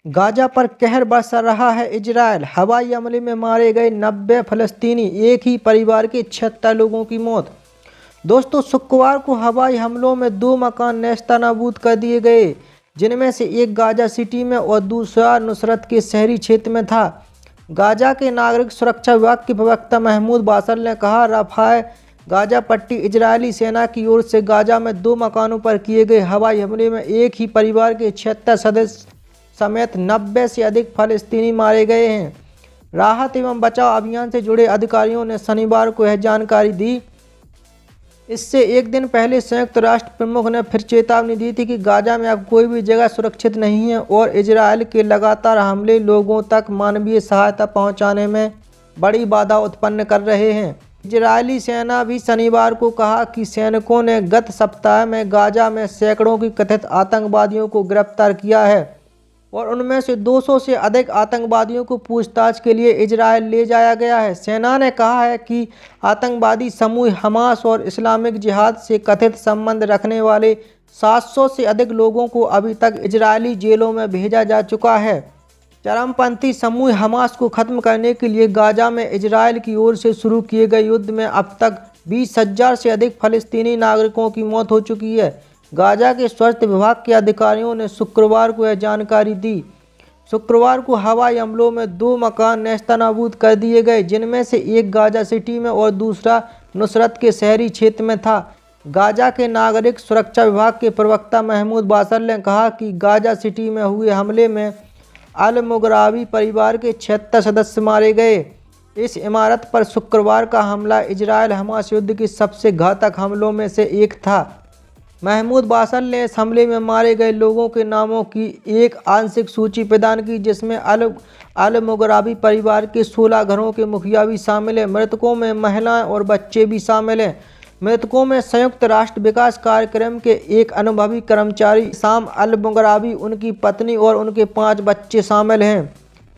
Gaza पर कहर बरसा रहा है इजरायल। हवाई हमले में मारे गए 90 फलस्तीनी, एक ही परिवार के 76 लोगों की मौत। दोस्तों, शुक्रवार को हवाई हमलों में 2 मकान नेस्तनाबूद कर दिए गए, जिनमें से एक गाजा सिटी में और दूसरा नुसरत के शहरी क्षेत्र में था। गाजा के नागरिक सुरक्षा विभाग के प्रवक्ता महमूद बासर ने कहा, रफ़ाह गाजा पट्टी इजरायली सेना की ओर से गाजा में 2 मकानों पर किए गए हवाई हमले में एक ही परिवार के 76 सदस्य समेत 90 से अधिक फलस्तीनी मारे गए हैं। राहत एवं बचाव अभियान से जुड़े अधिकारियों ने शनिवार को यह जानकारी दी। इससे एक दिन पहले संयुक्त राष्ट्र प्रमुख ने फिर चेतावनी दी थी कि गाजा में अब कोई भी जगह सुरक्षित नहीं है और इजरायल के लगातार हमले लोगों तक मानवीय सहायता पहुंचाने में बड़ी बाधा उत्पन्न कर रहे हैं। इजरायली सेना भी शनिवार को कहा कि सैनिकों ने गत सप्ताह में गाजा में सैकड़ों की कथित आतंकवादियों को गिरफ्तार किया है और उनमें से 200 से अधिक आतंकवादियों को पूछताछ के लिए इजरायल ले जाया गया है। सेना ने कहा है कि आतंकवादी समूह हमास और इस्लामिक जिहाद से कथित संबंध रखने वाले 700 से अधिक लोगों को अभी तक इजरायली जेलों में भेजा जा चुका है। चरमपंथी समूह हमास को खत्म करने के लिए गाजा में इजरायल की ओर से शुरू किए गए युद्ध में अब तक 20,000 से अधिक फलस्तीनी नागरिकों की मौत हो चुकी है। गाजा के स्वास्थ्य विभाग के अधिकारियों ने शुक्रवार को यह जानकारी दी। शुक्रवार को हवाई हमलों में 2 मकान नेस्तनाबूद कर दिए गए, जिनमें से एक गाजा सिटी में और दूसरा नुसरत के शहरी क्षेत्र में था। गाजा के नागरिक सुरक्षा विभाग के प्रवक्ता महमूद बासर ने कहा कि गाजा सिटी में हुए हमले में अल मुगराबी परिवार के 76 सदस्य मारे गए। इस इमारत पर शुक्रवार का हमला इजरायल हमास युद्ध के सबसे घातक हमलों में से एक था। महमूद बासर ने इस हमले में मारे गए लोगों के नामों की एक आंशिक सूची प्रदान की, जिसमें अल मुगराबी परिवार के 16 घरों के मुखिया भी शामिल हैं। मृतकों में महिलाएं और बच्चे भी शामिल हैं। मृतकों में संयुक्त राष्ट्र विकास कार्यक्रम के एक अनुभवी कर्मचारी साम अल मुगराबी, उनकी पत्नी और उनके 5 बच्चे शामिल हैं।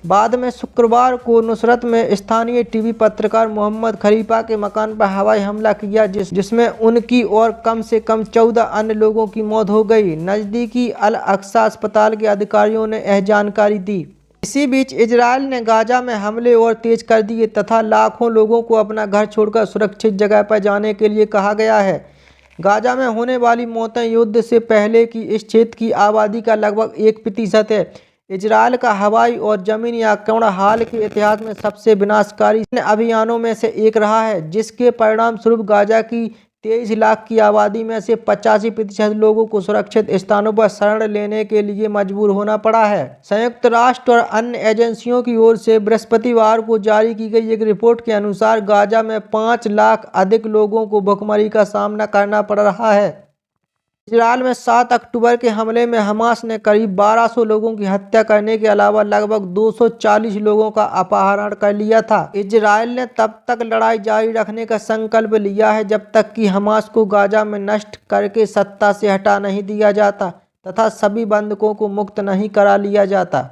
बाद में शुक्रवार को नुसरत में स्थानीय टीवी पत्रकार मोहम्मद खलीफा के मकान पर हवाई हमला किया, जिसमें उनकी और कम से कम 14 अन्य लोगों की मौत हो गई। नज़दीकी अल अक्सा अस्पताल के अधिकारियों ने यह जानकारी दी। इसी बीच इजरायल ने गाजा में हमले और तेज कर दिए तथा लाखों लोगों को अपना घर छोड़कर सुरक्षित जगह पर जाने के लिए कहा गया है। गाजा में होने वाली मौतें युद्ध से पहले की इस क्षेत्र की आबादी का लगभग 1% है। इजरायल का हवाई और ज़मीनी आक्रमण हाल के इतिहास में सबसे विनाशकारी अभियानों में से एक रहा है, जिसके परिणाम स्वरूप गाजा की 23 लाख की आबादी में से 85% लोगों को सुरक्षित स्थानों पर शरण लेने के लिए मजबूर होना पड़ा है। संयुक्त राष्ट्र और अन्य एजेंसियों की ओर से बृहस्पतिवार को जारी की गई एक रिपोर्ट के अनुसार गाजा में 5 लाख अधिक लोगों को भुखमरी का सामना करना पड़ रहा है। इजरायल में 7 अक्टूबर के हमले में हमास ने करीब 1200 लोगों की हत्या करने के अलावा लगभग 240 लोगों का अपहरण कर लिया था। इजरायल ने तब तक लड़ाई जारी रखने का संकल्प लिया है जब तक कि हमास को गाजा में नष्ट करके सत्ता से हटा नहीं दिया जाता तथा सभी बंधकों को मुक्त नहीं करा लिया जाता।